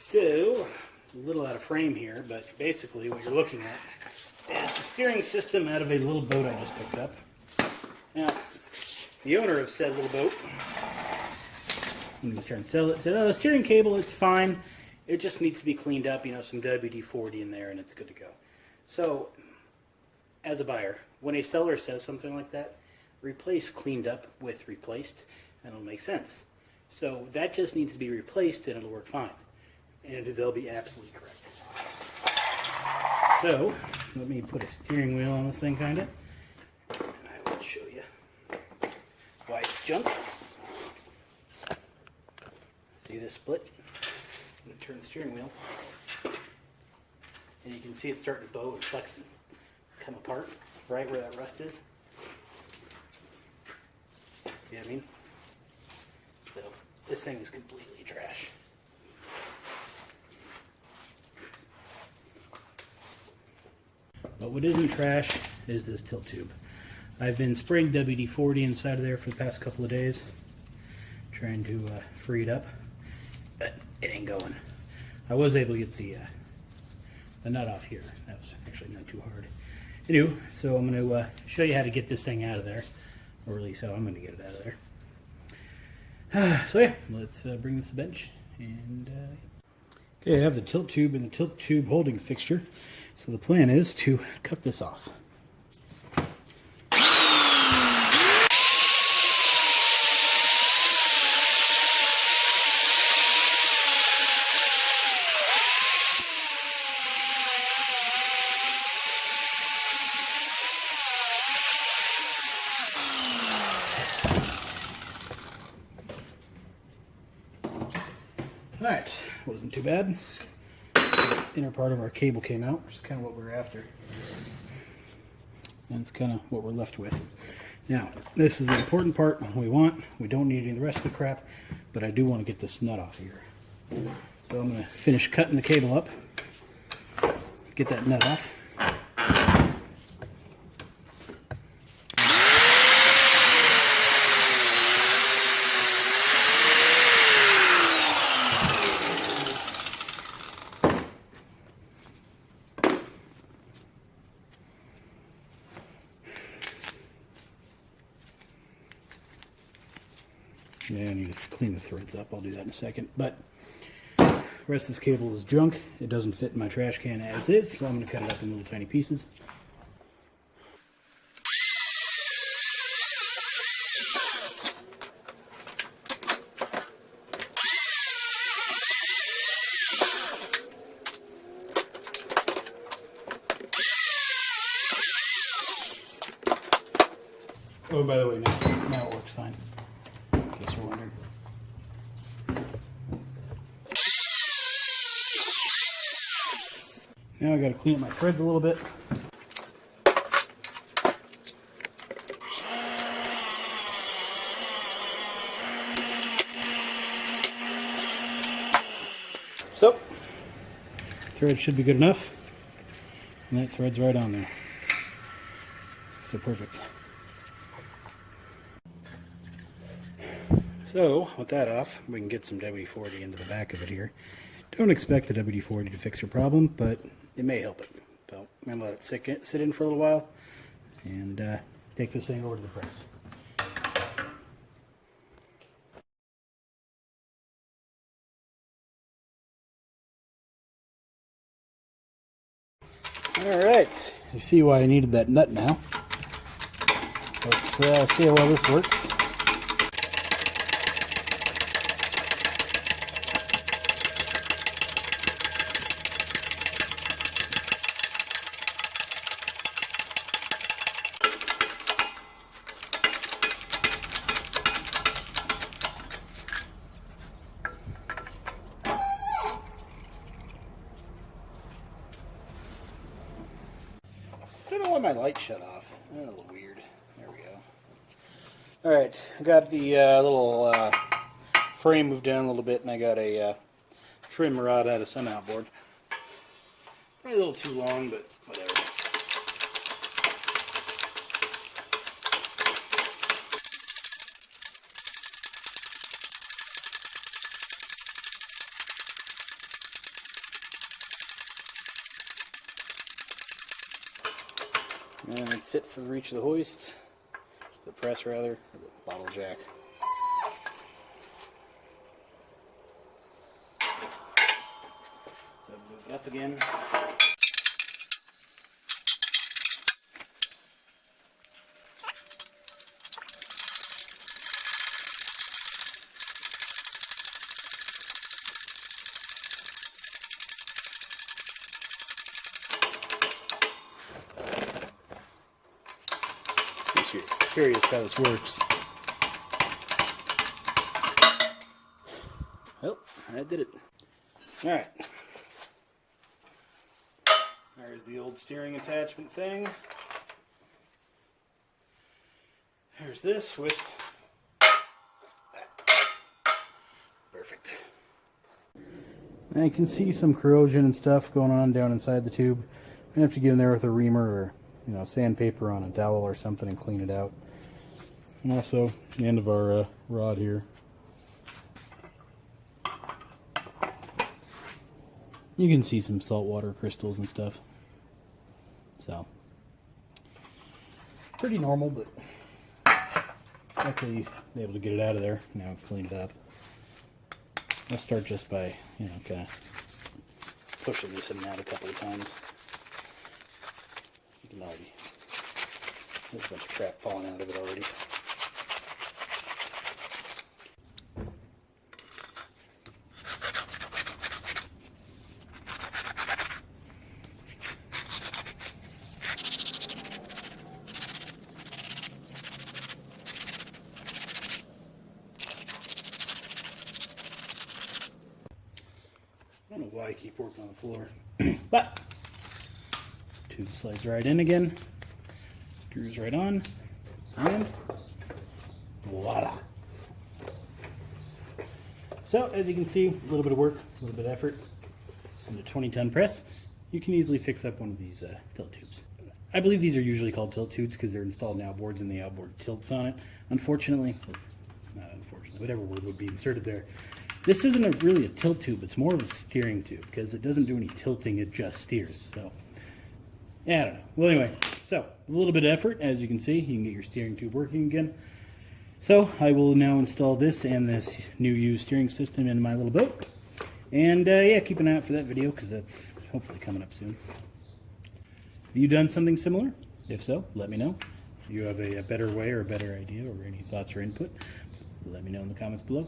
So, a little out of frame here, but basically what you're looking at is the steering system out of a little boat I just picked up. Now, the owner of said little boat, when he was trying to sell it, said, oh, the steering cable, it's fine. It just needs to be cleaned up, you know, some WD-40 in there and it's good to go. So, as a buyer, when a seller says something like that, replace cleaned up with replaced, and it'll make sense. So that just needs to be replaced and it'll work fine. And they'll be absolutely correct. So, let me put a steering wheel on this thing, kind of. And I will show you why it's junk. See this split? I'm going to turn the steering wheel. And you can see it's starting to bow and flex and come apart, right where that rust is. See what I mean? So, this thing is completely trash. But what isn't trash is this tilt tube. I've been spraying WD-40 inside of there for the past couple of days, trying to free it up, but it ain't going. I was able to get the nut off here. That was actually not too hard. Anyway, so I'm going to show you how to get this thing out of there, or at least how I'm going to get it out of there. So yeah, let's bring this to the bench. And okay, I have the tilt tube and the tilt tube holding fixture. So the plan is to cut this off. Alright, wasn't too bad. Inner part of our cable came out, which is kind of what we were after. That's kind of what we're left with. Now, this is the important part we want. We don't need any of the rest of the crap, but I do want to get this nut off here. So I'm going to finish cutting the cable up, get that nut off. Yeah, I need to clean the threads up. I'll do that in a second. But the rest of this cable is junk. It doesn't fit in my trash can as is, so I'm going to cut it up in little tiny pieces. Oh, by the way, now it works fine. In case you're wondering. Now I got to clean up my threads a little bit. So, thread should be good enough. And that thread's right on there. So perfect. So, with that off, we can get some WD-40 into the back of it here. Don't expect the WD-40 to fix your problem, but it may help it. So, I'm going to let it sit in for a little while and take this thing over to the press. Alright, you see why I needed that nut now. Let's see how well this works. I don't know why my light shut off. That's a little weird. There we go. Alright, I got the little frame moved down a little bit, and I got a trim rod out of some outboard. Probably a little too long, but whatever. And it's it for the reach of the hoist, the press rather, or the bottle jack. So move it up again. You're curious how this works. Well, I did it. Alright. There's the old steering attachment thing. There's this with that. Perfect. Now you can see some corrosion and stuff going on down inside the tube. I'm gonna have to get in there with a reamer or sandpaper on a dowel or something and clean it out. And also the end of our rod here. You can see some saltwater crystals and stuff. So, pretty normal, but luckily able to get it out of there. Now I've cleaned it up. I'll start just by, kind of pushing this in and out a couple of times. You can already, there's a bunch of crap falling out of it already. I don't know why I keep working on the floor, but tube slides right in again, screws right on, and voila. So as you can see, a little bit of work, a little bit of effort, and a 20-ton press, you can easily fix up one of these tilt tubes. I believe these are usually called tilt tubes because they're installed in outboards and the outboard tilts on it. Unfortunately, not unfortunately, whatever word would be inserted there, this isn't really a tilt tube, it's more of a steering tube because it doesn't do any tilting, it just steers. So, yeah, I don't know. Well, anyway, so a little bit of effort, as you can see, you can get your steering tube working again. So, I will now install this and this new used steering system in my little boat. And, yeah, keep an eye out for that video because that's hopefully coming up soon. Have you done something similar? If so, let me know. If you have a better way or a better idea or any thoughts or input, let me know in the comments below.